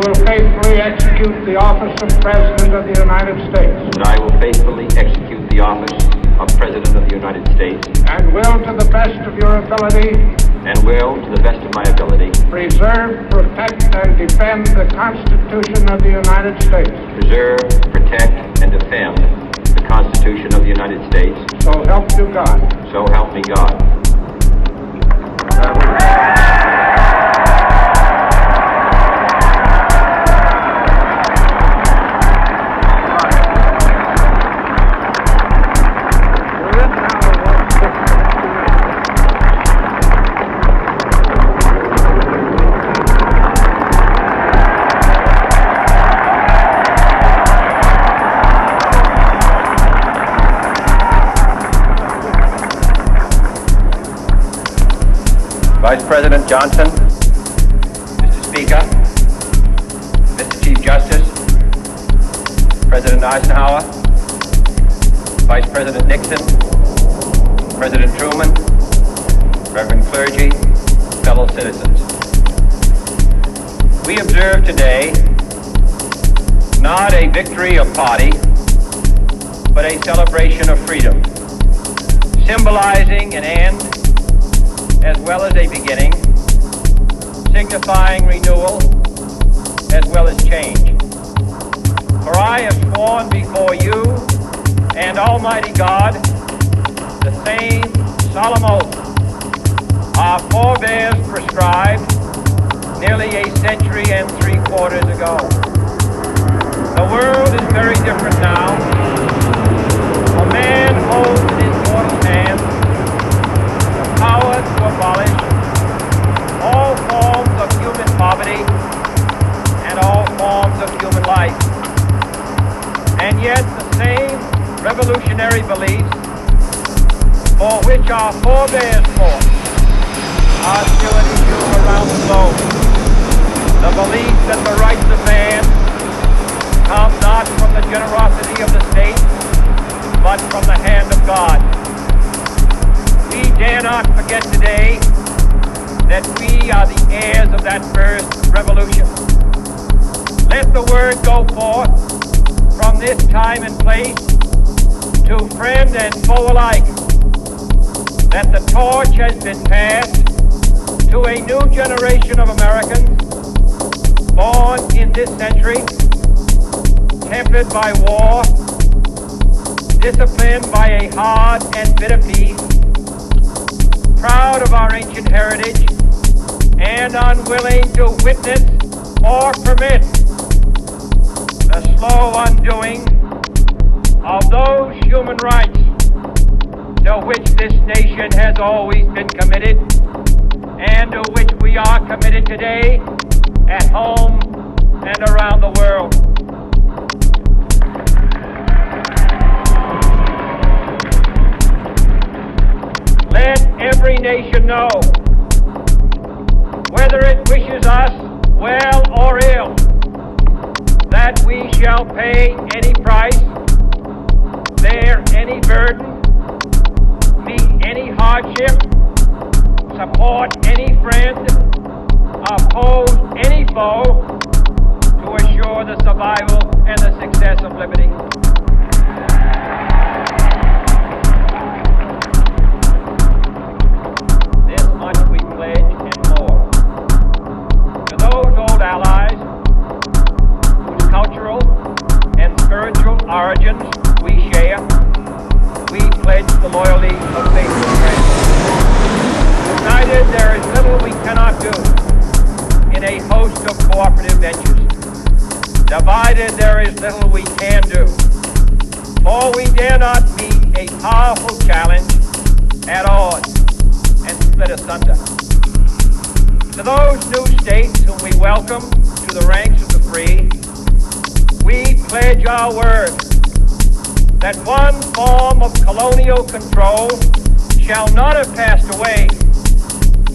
will faithfully execute the office of President of the United States. That I will faithfully execute the office of President of the United States. And will, to the best of your ability, And will, to the best of my ability, preserve, protect, and defend the Constitution of the United States. preserve, protect, and defend the Constitution of the United States. So help you God. So help me God. Vice President Johnson, Mr. Speaker, Mr. Chief Justice, President Eisenhower, Vice President Nixon, President Truman, Reverend clergy, fellow citizens. We observe today not a victory of party, but a celebration of freedom, symbolizing an end as well as a beginning, signifying renewal as well as change. For I have sworn before you and Almighty God the same solemn oath our forebears prescribed nearly a century and 3/4 ago. The world is very different now. A man holds in his mortal hand power to abolish all forms of human poverty and all forms of human life. And yet the same revolutionary beliefs for which our forebears fought are still an issue around the globe. The belief that the rights of man come not from the generosity of the state, but from the hand of God. We dare not forget today that we are the heirs of that first revolution. Let the word go forth from this time and place to friend and foe alike that the torch has been passed to a new generation of Americans born in this century, tempered by war, disciplined by a hard and bitter peace, proud of our ancient heritage, and unwilling to witness or permit the slow undoing of those human rights to which this nation has always been committed and to which we are committed today at home and around the world. Let every nation know, whether it wishes us well or ill, that we shall pay any price, bear any burden, meet any hardship, support any friend, oppose any foe, to assure the survival and the success of liberty. This much we pledge and more. To those old allies whose cultural and spiritual origins we share, we pledge the loyalty of faithful friends. United, there is little we cannot do in a host of cooperative ventures. Divided, there is little we can do, for we dare not meet a powerful challenge at odds and split asunder. To those new states whom we welcome to the ranks of the free, we pledge our word that one form of colonial control shall not have passed away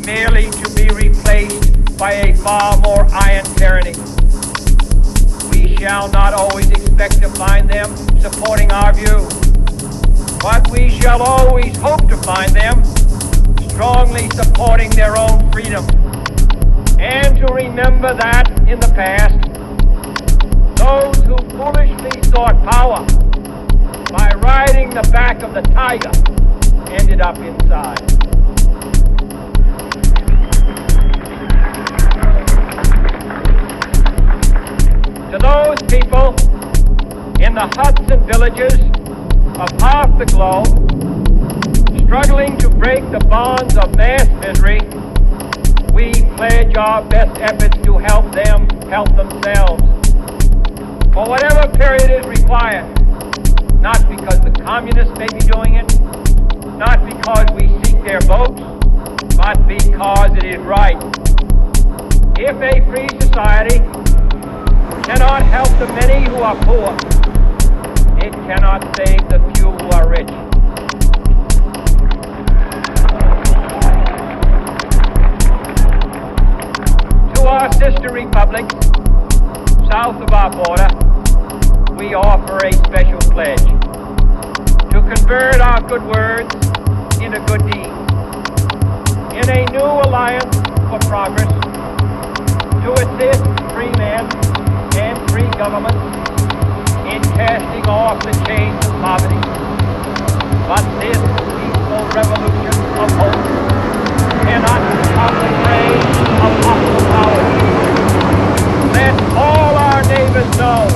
merely to be replaced by a far more iron tyranny. We shall not always expect to find them supporting our view, but we shall always hope to find them strongly supporting their own freedom, and to remember that in the past Those who foolishly sought power by riding the back of the tiger ended up inside. To those people in the huts and villages of half the globe, struggling to break the bonds of mass misery, we pledge our best efforts to help them help themselves. For whatever period is required, not because the communists may be doing it, not because we seek their votes, but because it is right. If a free society cannot help the many who are poor, it cannot save the few who are rich. To our sister republics south of our border, we offer a special pledge to convert our good words into good deeds. In a new alliance for progress, to assist free men and free governments in casting off the chains of poverty. But this peaceful revolution of hope cannot become the prey of hostile powers. Let all our neighbors know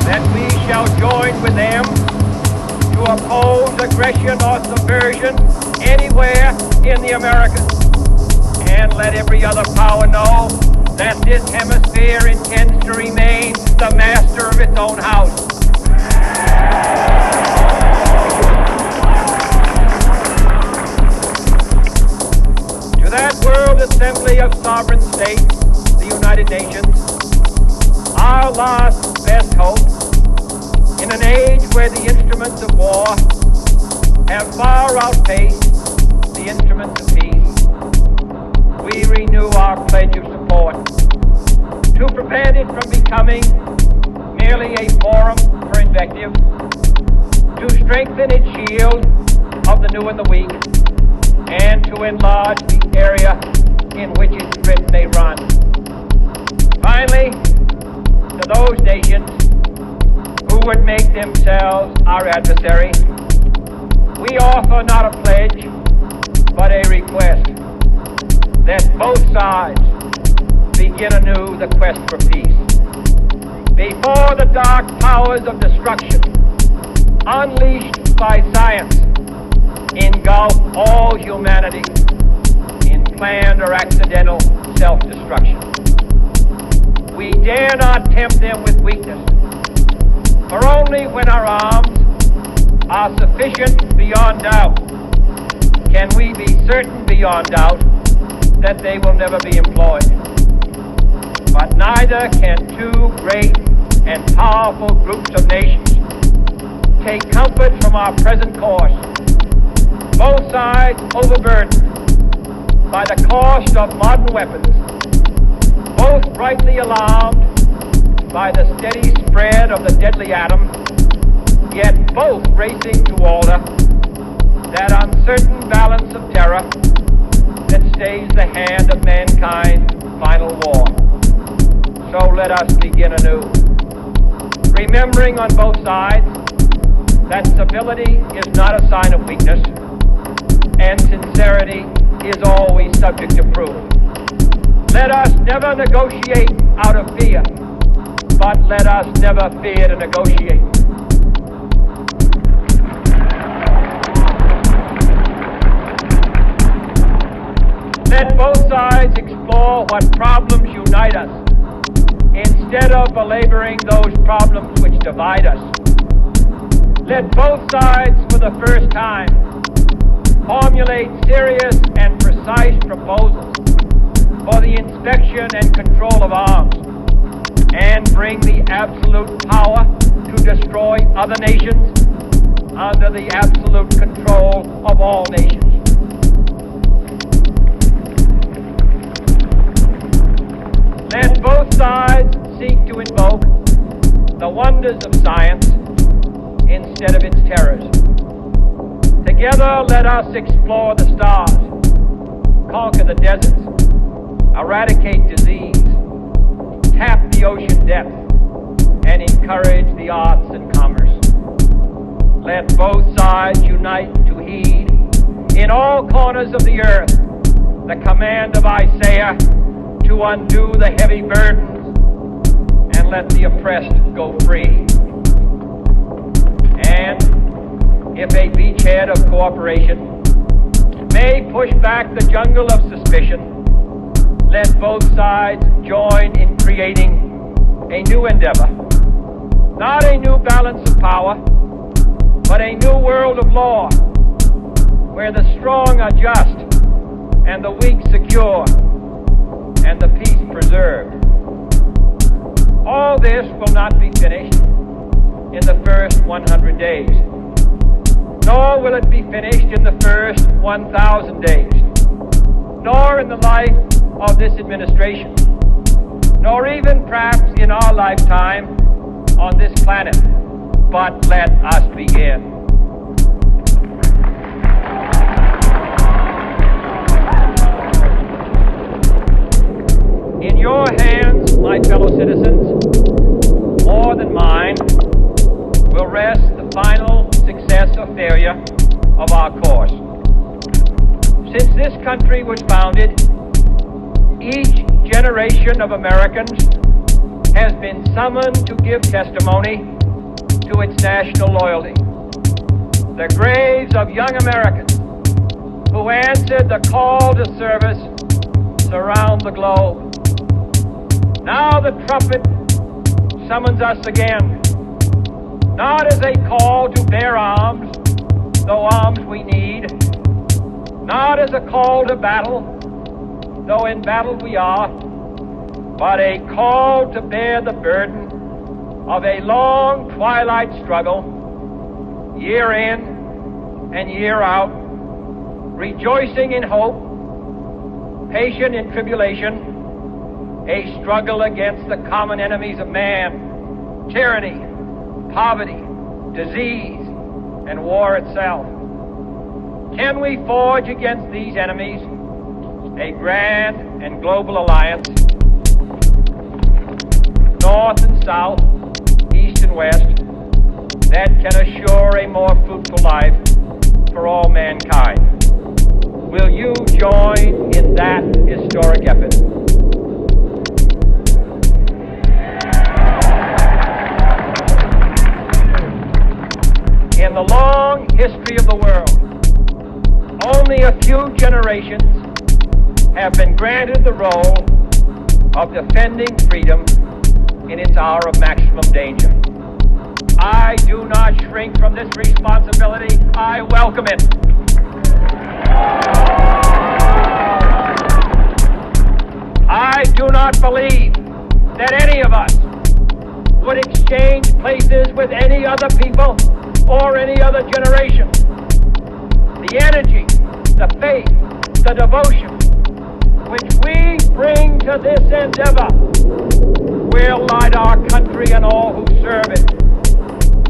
that we shall join with them to oppose aggression or subversion anywhere in the Americas. And let every other power know that this hemisphere intends to remain the master of its own house. To that world assembly of sovereign states, the United Nations, our last best hope, in an age where the instruments of war have far outpaced the instruments of peace, we renew our pledge of support to prevent it from becoming merely a forum for invective, to strengthen its shield of the new and the weak, and to enlarge the area in which its grip may run. Finally, to those nations who would make themselves our adversary, we offer not a pledge, but a request that both sides begin anew the quest for peace. Before the dark powers of destruction, unleashed by science, engulf all humanity in planned or accidental self-destruction. We dare not tempt them with weakness, for only when our arms are sufficient beyond doubt can we be certain beyond doubt that they will never be employed. But neither can two great and powerful groups of nations take comfort from our present course, both sides overburdened by the cost of modern weapons, both rightly alarmed by the steady spread of the deadly atom, yet both racing to alter that uncertain balance of terror that stays the hand of mankind's final war. So let us begin anew, remembering on both sides that civility is not a sign of weakness, and sincerity is always subject to proof. Let us never negotiate out of fear, but let us never fear to negotiate. Let both sides explore what problems unite us, instead of belaboring those problems which divide us. Let both sides, for the first time, formulate serious and precise proposals for the inspection and control of arms, and bring the absolute power to destroy other nations under the absolute control of all nations. Let both sides seek to invoke the wonders of science instead of its terrors. Together, let us explore the stars, conquer the deserts, eradicate disease, tap the ocean depths, let both sides unite to heed in all corners of the earth the command of Isaiah to undo the heavy burdens and let the oppressed go free. And if a beachhead of cooperation may push back the jungle of suspicion, let both sides join in creating a new endeavor, not a new balance of power, but a new world of law, where the strong are just and the weak secure and the peace preserved. All this will not be finished in the first 100 days, nor will it be finished in the first 1,000 days, nor in the life of this administration, nor even perhaps in our lifetime on this planet. But let us begin. In your hands, my fellow citizens, more than mine, will rest the final success or failure of our course. Since this country was founded, each generation of Americans has been summoned to give testimony to its national loyalty. The graves of young Americans who answered the call to service surround the globe. Now the trumpet summons us again, not as a call to bear arms, though arms we need, not as a call to battle, though in battle we are, but a call to bear the burden of a long twilight struggle, year in and year out, rejoicing in hope, patient in tribulation, a struggle against the common enemies of man, tyranny, poverty, disease, and war itself. Can we forge against these enemies a grand and global alliance, north and south, east and west, that can assure a more fruitful life for all mankind? Will you join in that historic effort? In the long history of the world, only a few generations have been granted the role of defending freedom in its hour of maximum danger. I do not shrink from this responsibility. I welcome it. I do not believe that any of us would exchange places with any other people or any other generation. The energy, the faith, the devotion which we bring to this endeavor will light our country and all who serve it.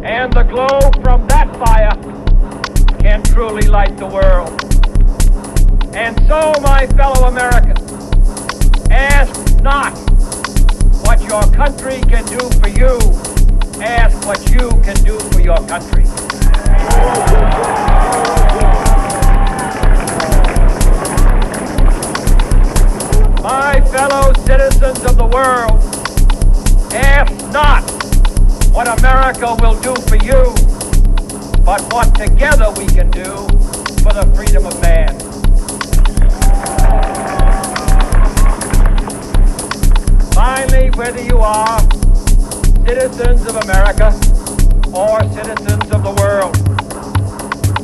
And the glow from that fire can truly light the world. And so, my fellow Americans, ask not what your country can do for you, ask what you can do for your country. My fellow citizens of the world, ask not what America will do for you, but what together we can do for the freedom of man. Finally, whether you are citizens of America or citizens of the world,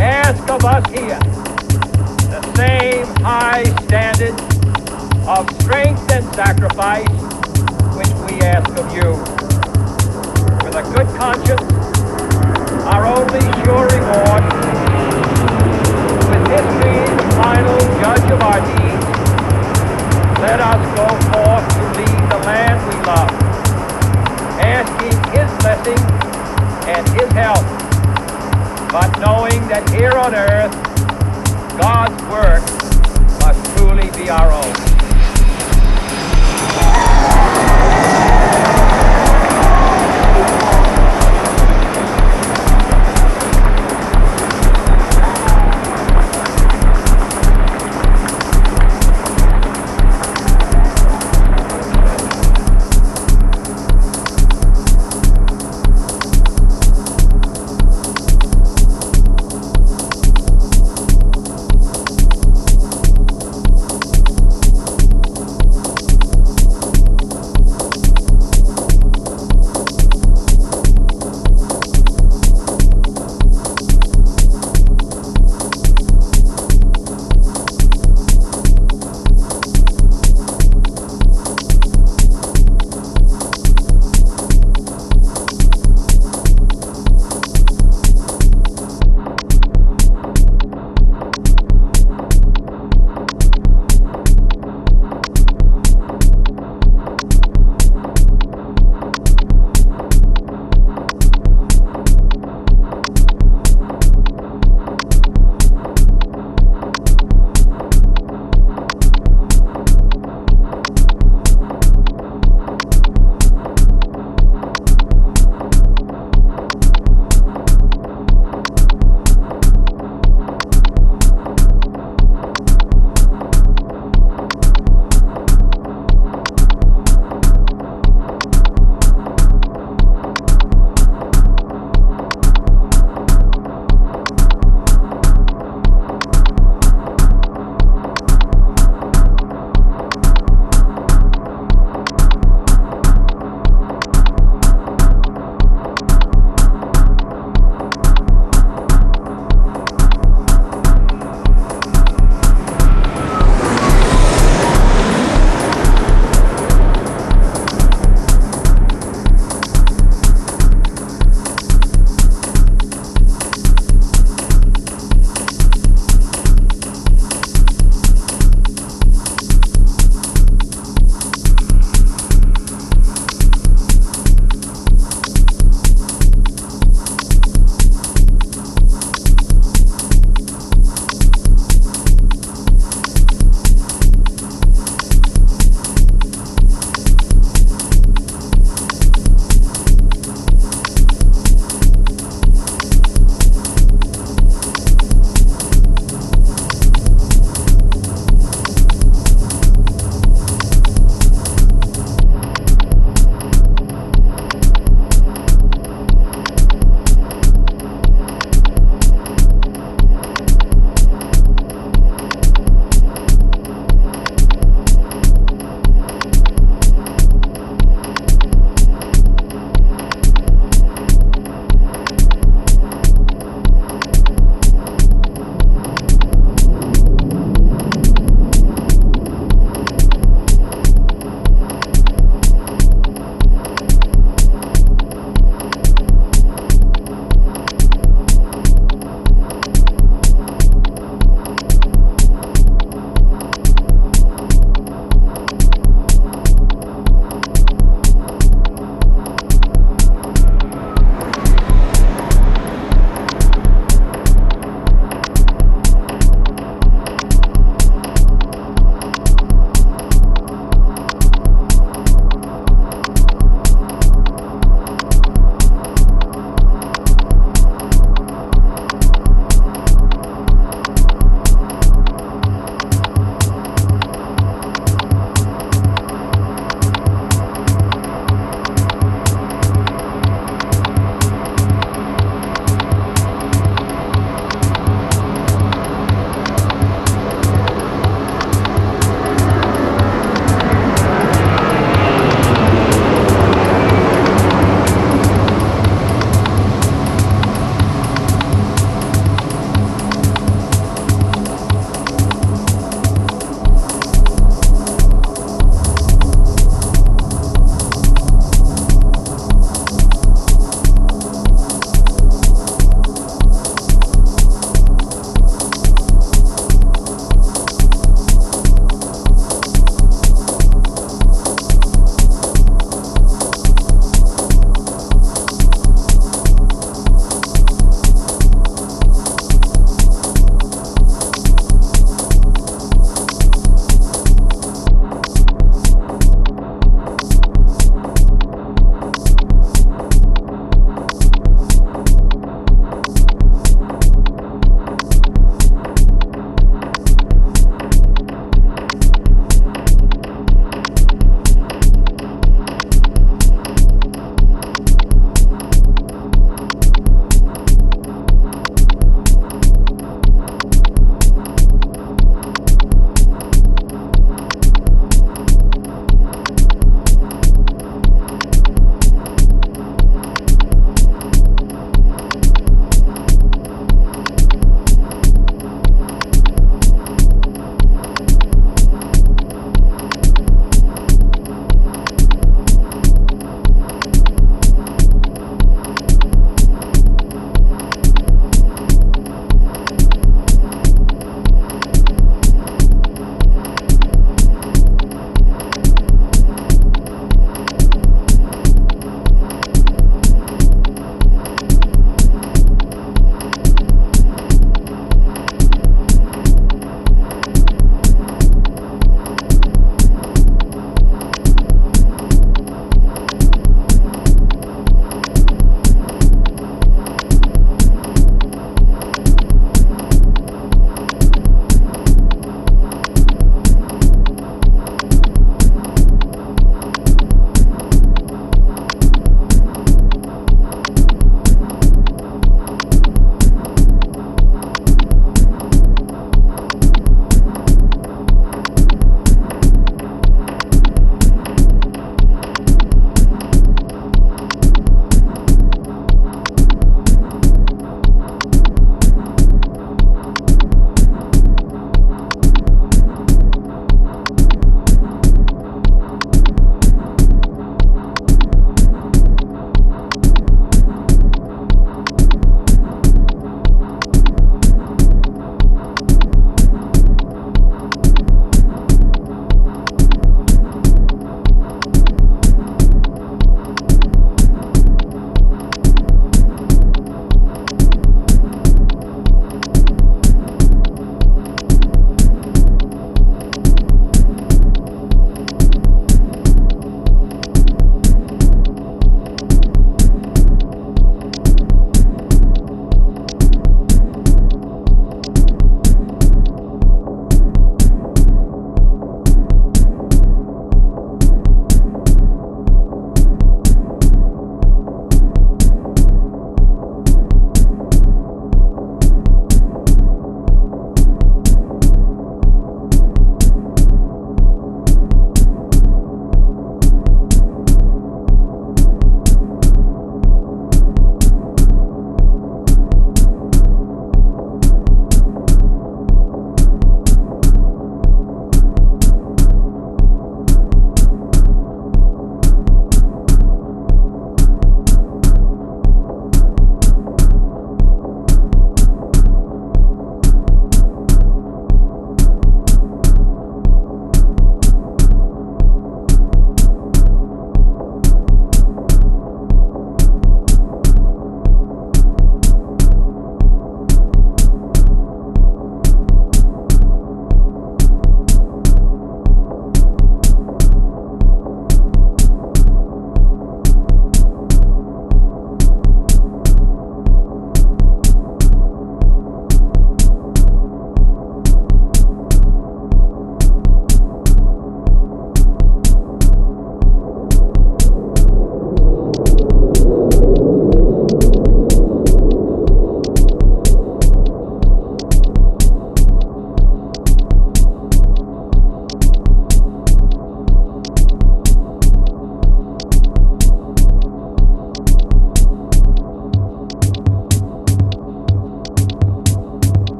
ask of us here the same high standard of strength and sacrifice which we ask of you. With a good conscience, our only sure reward, with history the final judge of our deeds, let us go forth to lead the land we love, asking His blessing and His help, but knowing that here on earth, God's